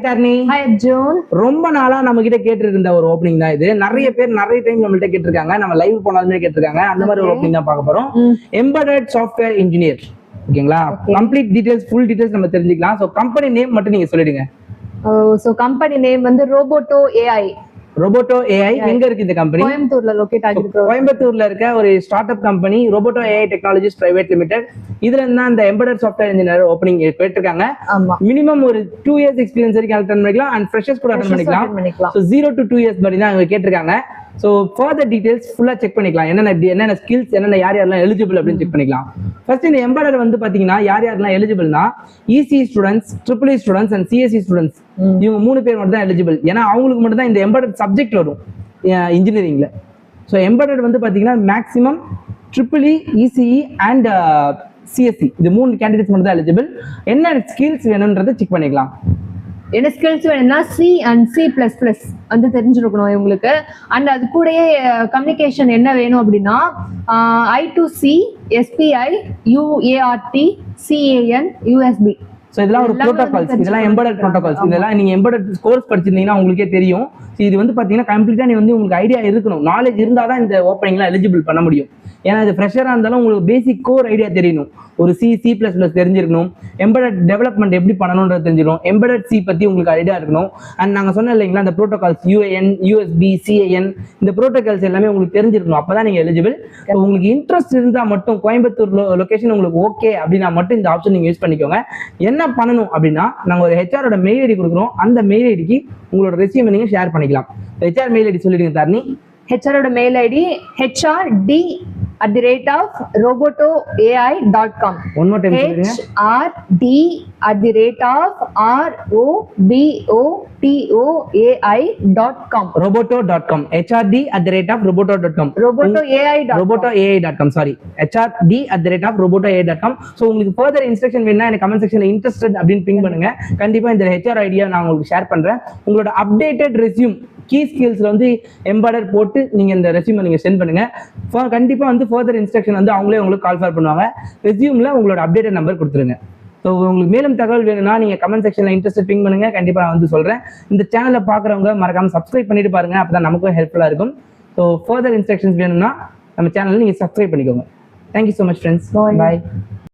Dharani. Hi June. ரொம்ப நாளா நம்ம கிட்ட கேட்டு இருந்த ஒரு ஓப்பனிங் தான் இது. நிறைய பேர் நிறைய டைம் நம்மள்ட்ட கேட்டிருக்காங்க. நம்ம லைவ் போனாலுமே கேட்டிருக்காங்க. அந்த மாதிரி ஒரு ஓப்பனிங் தான் பார்க்க போறோம். Embedded software engineer. ஓகேங்களா? கம்ப்ளீட் டீடைல்ஸ், ஃபுல் டீடைல்ஸ் நம்ம தெரிஞ்சுக்கலாம். சோ கம்பெனி நேம் மட்டும் நீங்க சொல்லிடுங்க. So company name வந்து Roboto AI. Roboto AI எங்க இருக்கு இந்த கம்பெனி? கோயம்புத்தூர்ல லொகேட் ஆகிருக்கு. கோயம்புத்தூர்ல இருக்க ஒரு start up company Roboto AI Technologies Private Limited. இதுல இருந்தா அந்த எம்பெடட் சாஃப்ட்வேர் இன்ஜினியர் ஓப்பனிங் கேட்டிருக்காங்க. மினிமம் ஒரு 2 இயர்ஸ் எக்ஸ்பீரியன்ஸ் வரைக்கும் அட்டெண்ட் பண்ணிக்கலாம் அண்ட் ஃப்ரெஷர்ஸ் கூட அட்டெண்ட் பண்ணிக்கலாம். சோ 0 to 2 இயர்ஸ் படி தான் அவங்க கேட்டிருக்காங்க. சோ ஃபர்தர் டீடைல்ஸ் ஃபுல்லா செக் பண்ணிக்கலாம். என்னென்ன ஸ்கில்ஸ், என்னென்ன யாரெல்லாம் எலிஜிபிள் அப்படின்னு செக் பண்ணிக்கலாம். ஃபர்ஸ்ட் இந்த எம்பெடட் வந்து பாத்தீங்கன்னா யாரெல்லாம் எலிஜிபிள்னா ECE students, EEE students and CSE students. இவங்க 3 பேர் மட்டும் தான் எலிஜிபிள். ஏன்னா அவங்களுக்கு மட்டும் தான் இந்த எம்பெடட் சப்ஜெக்ட் வரும் இன்ஜினியரிங்ல. ஸோ எம்பெடட் வந்து பாத்தீங்கன்னா maximum EEE, ECE and CSE இது 3 கேண்டிடேட்ஸ் மட்டும் தான் எலிஜிபிள். என்ன ஸ்கில்ஸ் வேணும்ன்றதை செக் பண்ணிக்கலாம். என்ன ஸ்கில்ஸ் வேணும்னா C and C++ வந்து தெரிஞ்சிருக்கணும் இவங்களுக்கு. அண்ட் அது கூடயே கம்யூனிகேஷன் என்ன வேணும் அப்படின்னா I2C, SPI, UART, CAN, USB. So இதெல்லாம் ஒரு ப்ரோட்டோகால்ஸ், இதெல்லாம் எம்பெடட் ப்ரோட்டோகால்ஸ். இதெல்லாம் நீங்க எம்பெடட் கோர்ஸ் படிச்சிருந்தீங்கன்னா உங்களுக்கே தெரியும். இது வந்து பாத்தீங்கன்னா கம்ப்ளீட்டா நீ வந்து உங்களுக்கு ஐடியா இருக்கணும், நாலேஜ் இருந்தால் தான் இந்த ஓப்பனிங்லாம் எலிஜிபிள் பண்ண முடியும். ஏன்னா இது ஃப்ரெஷராக இருந்தாலும் உங்களுக்கு பேசிக் கோர் ஐடியா தெரியணும். ஒரு C++ தெரிஞ்சிருக்கணும். எம்பெடட் டெவலப்மெண்ட் எப்படி பண்ணணும்ன்றது தெரிஞ்சிடும். எம்பெடட் C பத்தி உங்களுக்கு ஐடியா இருக்கணும். அண்ட் நாங்கள் சொன்னோம் இல்லைங்களா இந்த ப்ரோட்டோகால்ஸ் UAN, USB, CAN இந்த ப்ரோட்டோகால்ஸ் எல்லாமே உங்களுக்கு தெரிஞ்சிருக்கணும். அப்பதான் நீங்க எலிஜிபிள். உங்களுக்கு இன்ட்ரெஸ்ட் இருந்தால் மட்டும் கோயம்புத்தூர் லொகேஷன் உங்களுக்கு ஓகே அப்படின்னா மட்டும் இந்த ஆப்ஷன் நீங்க யூஸ் பண்ணிக்கோங்க. என்ன பண்ணணும் அப்படின்னா நாங்கள் ஒரு HR மெயில் ஐடி கொடுக்குறோம். அந்த மெயில் ஐடிக்கு உங்களோட ரெஸ்யூமை நீங்க ஷேர் பண்ணிக்கலாம். HR மெயில் ஐடி சொல்லிடுங்க Dharani. HR mail ID hrd@robotoai.com. One more time சொல்லுங்க. hrd@robotoai.com. roboto.com. hrd@roboto.com. robotoai.com. sorry, hrd@robotoai.com. so உங்களுக்கு further instruction வேணும்னா எனக்கு கமெண்ட் செக்ஷன்ல இன்ட்ரஸ்டட் அப்படின்னு பிங் பண்ணுங்க. கண்டிப்பா இந்த HR ஐடியா நான் உங்களுக்கு ஷேர் பண்றேன். உங்களோட அப்டேட்டட் ரெஸ்யூம் கீ ஸ்கில்ஸ்ல வந்து எம்பெடட் போட்டு நீங்க இந்த ரெஸ்யூமை நீங்க சென்ட் பண்ணுங்க. கண்டிப்பா வந்து ஃபர்தர் இன்ஸ்ட்ரக்ஷன் வந்து அவங்களே உங்களுக்கு கால் ஃபார் பண்ணுவாங்க. ரெஸ்யூம்ல உங்களோட அப்டேட்டட் நம்பர் கொடுத்துருங்க. ஸோ உங்களுக்கு மேலும் தகவல் வேணும்னா நீங்க கமெண்ட் செக்ஷன்ல இன்ட்ரெஸ்ட் பிங் பண்ணுங்க. கண்டிப்பா நான் வந்து சொல்றேன். இந்த சேனலை பாக்குறவங்க மறக்காம சப்ஸ்கிரைப் பண்ணிட்டு பாருங்க, அப்பதான் நமக்கும் ஹெல்ப்ஃபுல்லா இருக்கும். ஸோ ஃபர்தர் இன்ஸ்ட்ரக்ஷன்ஸ் வேணும்னா நம்ம சேனல்ல நீங்க சப்ஸ்கிரைப் பண்ணிக்கோங்க. Thank you so much friends. பாய்.